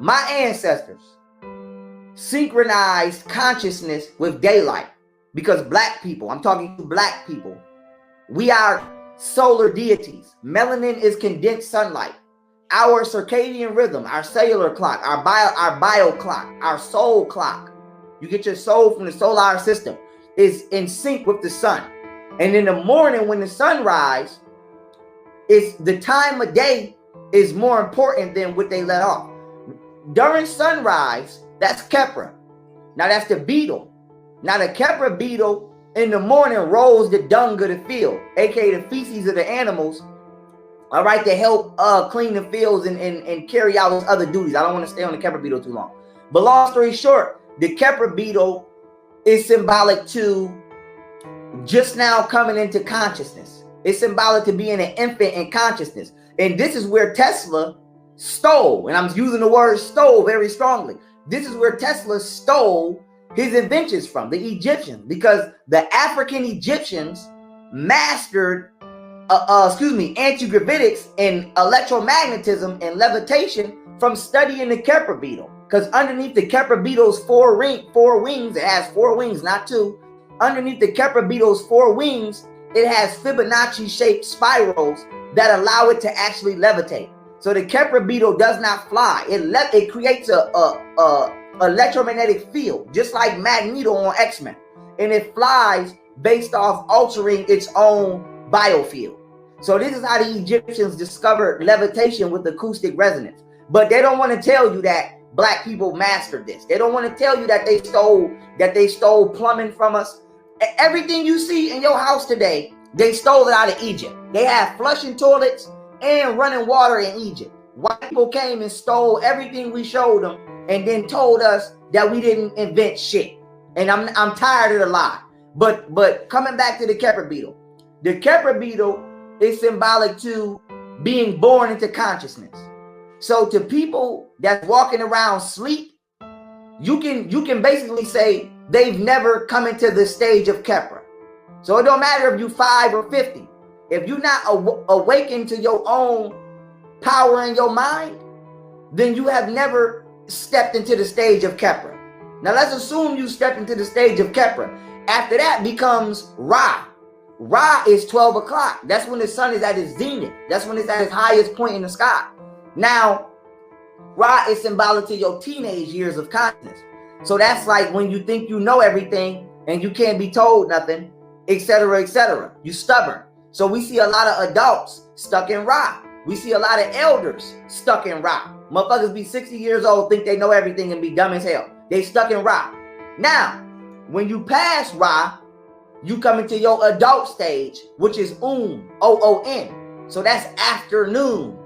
My ancestors synchronized consciousness with daylight because black people, I'm talking to black people, we are solar deities. Melanin is condensed sunlight. Our circadian rhythm, our cellular clock, our bio clock, our soul clock, you get your soul from the solar system, is in sync with the sun. And in the morning when the sun rises, it's the time of day is more important than what they let off. During sunrise, that's Kepra. Now that's the beetle. Now the Kepra beetle in the morning rolls the dung of the field, aka the feces of the animals, all right, to help clean the fields and carry out its other duties. I don't want to stay on the Kepra beetle too long. But long story short, the Kepra beetle is symbolic to just now coming into consciousness. It's symbolic to being an infant in consciousness. And this is where Tesla stole, and I'm using the word stole very strongly. This is where Tesla stole his inventions from, the Egyptians, because the African Egyptians mastered anti-gravitics and electromagnetism and levitation from studying the Kepra beetle. Because underneath the Kepra beetle's four wings, it has 4 wings, not 2. Underneath the Kepra beetle's 4 wings, it has Fibonacci-shaped spirals that allow it to actually levitate. So the Kepra beetle does not fly. It creates a electromagnetic field, just like Magneto on X-Men, and it flies based off altering its own biofield. So this is how the Egyptians discovered levitation with acoustic resonance. But they don't want to tell you that black people mastered this. They don't want to tell you that they stole plumbing from us. Everything you see in your house today, they stole it out of Egypt. They have flushing toilets and running water in Egypt. White people came and stole everything we showed them and then told us that we didn't invent shit. And I'm tired of the lie. But coming back to the Kepra beetle. The Kepra beetle is symbolic to being born into consciousness. So to people that's walking around sleep, you can basically say they've never come into the stage of Kepra. So it don't matter if you're 5 or 50. If you're not awakened to your own power in your mind, then you have never stepped into the stage of Kepra. Now let's assume you stepped into the stage of Kepra. After that becomes Ra. Ra is 12 o'clock. That's when the sun is at its zenith. That's when it's at its highest point in the sky. Now, Ra is symbolic to your teenage years of consciousness. So that's like when you think you know everything and you can't be told nothing, etc., etc. You stubborn. So we see a lot of adults stuck in Ra. We see a lot of elders stuck in Ra. Motherfuckers be 60 years old, think they know everything and be dumb as hell. They stuck in Ra. Now, when you pass Ra, you come into your adult stage, which is O-O-N. So that's afternoon.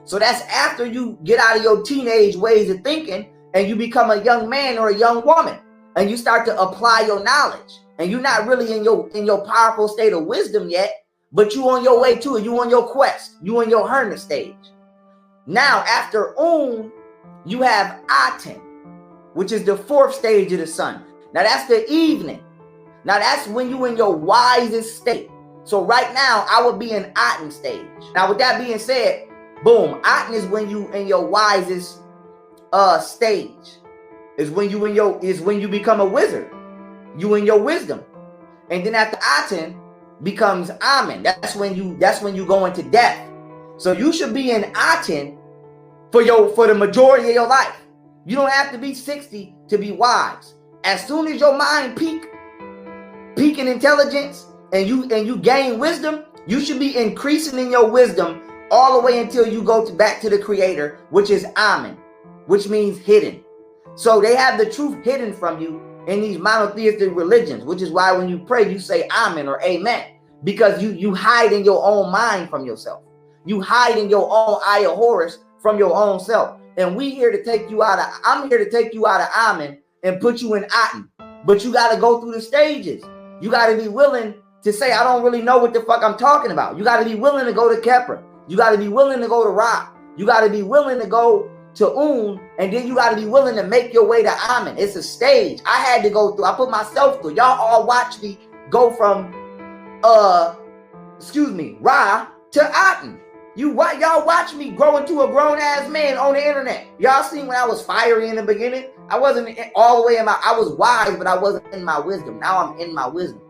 So that's after you get out of your teenage ways of thinking and you become a young man or a young woman and you start to apply your knowledge. And you're not really in your powerful state of wisdom yet, but you on your way to it. You on your quest. You in your hermit stage. Now, after you have Aten, which is the 4th stage of the sun. Now, that's the evening. Now, that's when you in your wisest state. So right now, I would be in Aten stage. Now, with that being said, boom, Aten is when you in your wisest stage. Is when you become a wizard. You in your wisdom. And then after Aten becomes Amen. That's when you go into death. So you should be in Aten for the majority of your life. You don't have to be 60 to be wise. As soon as your mind peak in intelligence and you gain wisdom, you should be increasing in your wisdom all the way until you go back to the creator, which is Amen, which means hidden. So they have the truth hidden from you in these monotheistic religions, which is why when you pray, you say Amen or Amen, because you hide in your own mind from yourself. You hide in your own eye of Horus from your own self. And I'm here to take you out of Amen and put you in Aten. But you got to go through the stages. You got to be willing to say, I don't really know what the fuck I'm talking about. You got to be willing to go to Kepra. You got to be willing to go to Ra. You got to be willing to go to and then you got to be willing to make your way to Amen. It's a stage. I had to go through. I put myself through. Y'all all watch me go from, Ra to Aten. Y'all watch me grow into a grown-ass man on the internet. Y'all seen when I was fiery in the beginning? I wasn't all the way I was wise, but I wasn't in my wisdom. Now I'm in my wisdom.